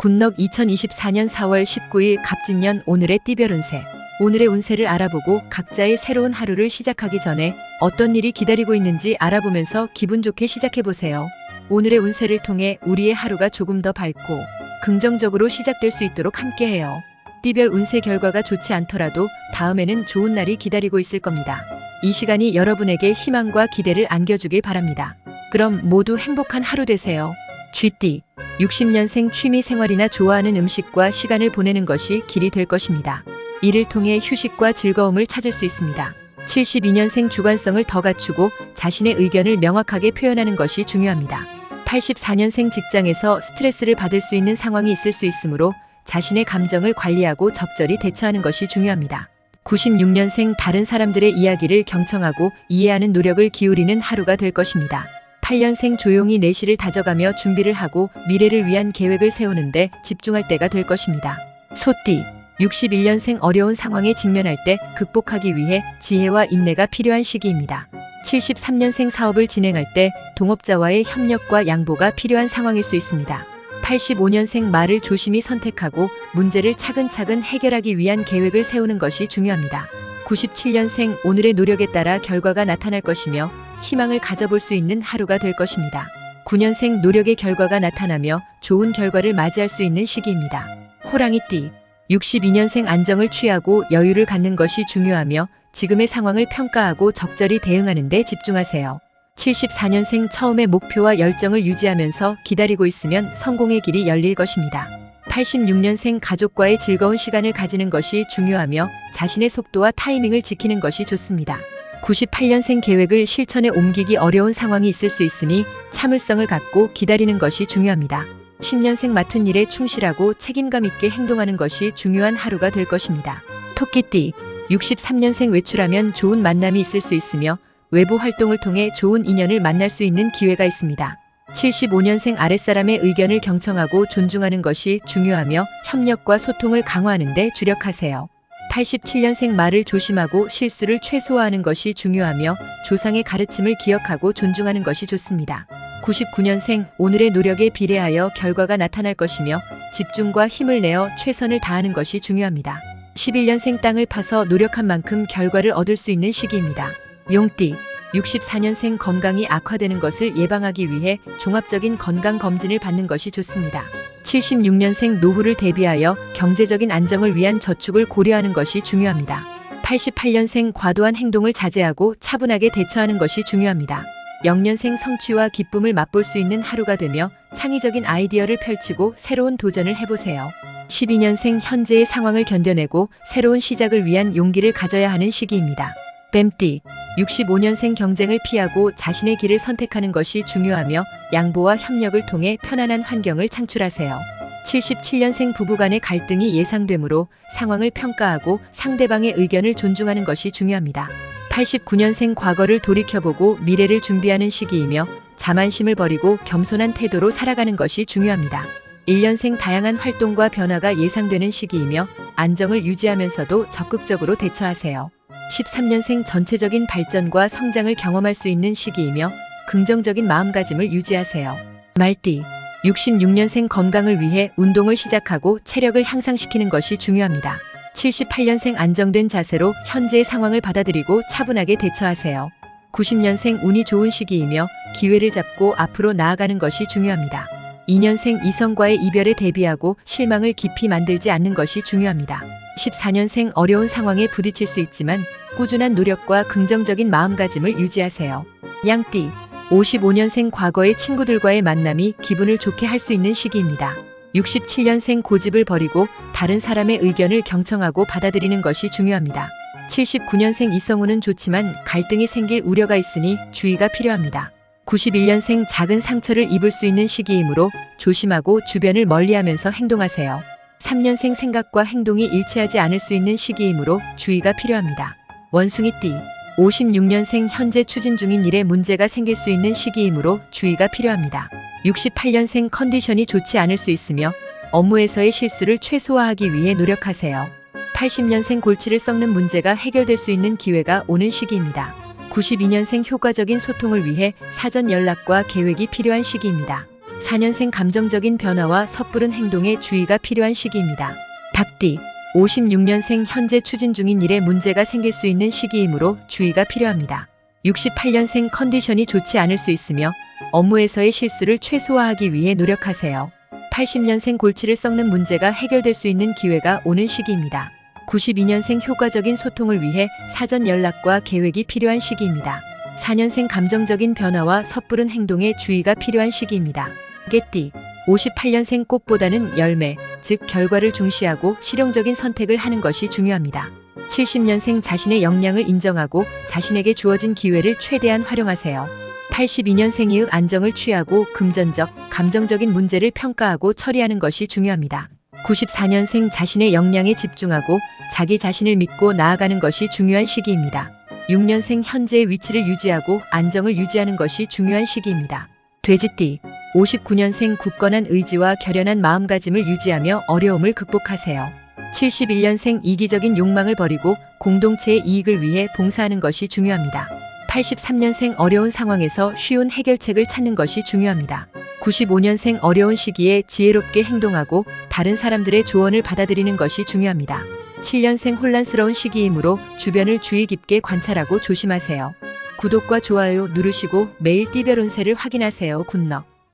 굿넉 2024년 4월 19일 갑진년 오늘의 띠별 운세. 오늘의 운세를 알아보고 각자의 새로운 하루를 시작하기 전에 어떤 일이 기다리고 있는지 알아보면서 기분 좋게 시작해보세요. 오늘의 운세를 통해 우리의 하루가 조금 더 밝고 긍정적으로 시작될 수 있도록 함께해요. 띠별 운세 결과가 좋지 않더라도 다음에는 좋은 날이 기다리고 있을 겁니다. 이 시간이 여러분에게 희망과 기대를 안겨주길 바랍니다. 그럼 모두 행복한 하루 되세요. 쥐띠 60년생 취미 생활이나 좋아하는 음식과 시간을 보내는 것이 길이 될 것입니다. 이를 통해 휴식과 즐거움을 찾을 수 있습니다. 72년생 주관성을 더 갖추고 자신의 의견을 명확하게 표현하는 것이 중요합니다. 84년생 직장에서 스트레스를 받을 수 있는 상황이 있을 수 있으므로 자신의 감정을 관리하고 적절히 대처하는 것이 중요합니다. 96년생 다른 사람들의 이야기를 경청하고 이해하는 노력을 기울이는 하루가 될 것입니다. 8년생 조용히 내실을 다져가며 준비를 하고 미래를 위한 계획을 세우는데 집중할 때가 될 것입니다. 소띠 61년생 어려운 상황에 직면할 때 극복하기 위해 지혜와 인내가 필요한 시기입니다. 73년생 사업을 진행할 때 동업자와의 협력과 양보가 필요한 상황일 수 있습니다. 85년생 말을 조심히 선택하고 문제를 차근차근 해결하기 위한 계획을 세우는 것이 중요합니다. 97년생 오늘의 노력에 따라 결과가 나타날 것이며 희망을 가져볼 수 있는 하루가 될 것입니다. 9년생 노력의 결과가 나타나며 좋은 결과를 맞이할 수 있는 시기입니다. 호랑이띠 62년생 안정을 취하고 여유를 갖는 것이 중요하며 지금의 상황을 평가하고 적절히 대응하는 데 집중하세요. 74년생 처음의 목표와 열정을 유지하면서 기다리고 있으면 성공의 길이 열릴 것입니다. 86년생 가족과의 즐거운 시간을 가지는 것이 중요하며 자신의 속도와 타이밍을 지키는 것이 좋습니다. 98년생 계획을 실천에 옮기기 어려운 상황이 있을 수 있으니 참을성을 갖고 기다리는 것이 중요합니다. 10년생 맡은 일에 충실하고 책임감 있게 행동하는 것이 중요한 하루가 될 것입니다. 토끼띠 63년생 외출하면 좋은 만남이 있을 수 있으며 외부 활동을 통해 좋은 인연을 만날 수 있는 기회가 있습니다. 75년생 아랫사람의 의견을 경청하고 존중하는 것이 중요하며 협력과 소통을 강화하는 데 주력하세요. 87년생 말을 조심하고 실수를 최소화하는 것이 중요하며 조상의 가르침을 기억하고 존중하는 것이 좋습니다. 99년생 오늘의 노력에 비례하여 결과가 나타날 것이며 집중과 힘을 내어 최선을 다하는 것이 중요합니다. 11년생 땅을 파서 노력한 만큼 결과를 얻을 수 있는 시기입니다. 용띠 64년생 건강이 악화되는 것을 예방하기 위해 종합적인 건강검진을 받는 것이 좋습니다. 76년생 노후를 대비하여 경제적인 안정을 위한 저축을 고려하는 것이 중요합니다. 88년생 과도한 행동을 자제하고 차분하게 대처하는 것이 중요합니다. 0년생 성취와 기쁨을 맛볼 수 있는 하루가 되며 창의적인 아이디어를 펼치고 새로운 도전을 해보세요. 12년생 현재의 상황을 견뎌내고 새로운 시작을 위한 용기를 가져야 하는 시기입니다. 뱀띠 65년생 경쟁을 피하고 자신의 길을 선택하는 것이 중요하며 양보와 협력을 통해 편안한 환경을 창출하세요. 77년생 부부간의 갈등이 예상되므로 상황을 평가하고 상대방의 의견을 존중하는 것이 중요합니다. 89년생 과거를 돌이켜보고 미래를 준비하는 시기이며 자만심을 버리고 겸손한 태도로 살아가는 것이 중요합니다. 1년생 다양한 활동과 변화가 예상되는 시기이며 안정을 유지하면서도 적극적으로 대처하세요. 13년생 전체적인 발전과 성장을 경험할 수 있는 시기이며 긍정적인 마음가짐을 유지하세요. 말띠 66년생 건강을 위해 운동을 시작하고 체력을 향상시키는 것이 중요합니다. 78년생 안정된 자세로 현재의 상황을 받아들이고 차분하게 대처하세요. 90년생 운이 좋은 시기이며 기회를 잡고 앞으로 나아가는 것이 중요합니다. 2년생 이성과의 이별에 대비하고 실망을 깊이 만들지 않는 것이 중요합니다. 14년생 어려운 상황에 부딪힐 수 있지만 꾸준한 노력과 긍정적인 마음가짐을 유지하세요. 양띠 55년생 과거의 친구들과의 만남이 기분을 좋게 할 수 있는 시기입니다. 67년생 고집을 버리고 다른 사람의 의견을 경청하고 받아들이는 것이 중요합니다. 79년생 이성운은 좋지만 갈등이 생길 우려가 있으니 주의가 필요합니다. 91년생 작은 상처를 입을 수 있는 시기이므로 조심하고 주변을 멀리하면서 행동하세요. 3년생 생각과 행동이 일치하지 않을 수 있는 시기이므로 주의가 필요합니다. 원숭이띠 56년생 현재 추진 중인 일에 문제가 생길 수 있는 시기이므로 주의가 필요합니다. 68년생 컨디션이 좋지 않을 수 있으며 업무에서의 실수를 최소화하기 위해 노력하세요. 80년생 골치를 썩는 문제가 해결될 수 있는 기회가 오는 시기입니다. 92년생 효과적인 소통을 위해 사전 연락과 계획이 필요한 시기입니다. 4년생 감정적인 변화와 섣부른 행동에 주의가 필요한 시기입니다. 닭띠 56년생 현재 추진 중인 일에 문제가 생길 수 있는 시기이므로 주의가 필요합니다. 68년생 컨디션이 좋지 않을 수 있으며 업무에서의 실수를 최소화하기 위해 노력하세요. 80년생 골치를 썩는 문제가 해결될 수 있는 기회가 오는 시기입니다. 92년생 효과적인 소통을 위해 사전 연락과 계획이 필요한 시기입니다. 4년생 감정적인 변화와 섣부른 행동에 주의가 필요한 시기입니다. 개띠 58년생 꽃보다는 열매, 즉 결과를 중시하고 실용적인 선택을 하는 것이 중요합니다. 70년생 자신의 역량을 인정하고 자신에게 주어진 기회를 최대한 활용하세요. 82년생이의 안정을 취하고 금전적, 감정적인 문제를 평가하고 처리하는 것이 중요합니다. 94년생 자신의 역량에 집중하고 자기 자신을 믿고 나아가는 것이 중요한 시기입니다. 6년생 현재의 위치를 유지하고 안정을 유지하는 것이 중요한 시기입니다. 돼지띠 59년생 굳건한 의지와 결연한 마음가짐을 유지하며 어려움을 극복하세요. 71년생 이기적인 욕망을 버리고 공동체의 이익을 위해 봉사하는 것이 중요합니다. 83년생 어려운 상황에서 쉬운 해결책을 찾는 것이 중요합니다. 95년생 어려운 시기에 지혜롭게 행동하고 다른 사람들의 조언을 받아들이는 것이 중요합니다. 7년생 혼란스러운 시기이므로 주변을 주의 깊게 관찰하고 조심하세요. 구독과 좋아요 누르시고 매일 띠별 운세를 확인하세요. 굿럭.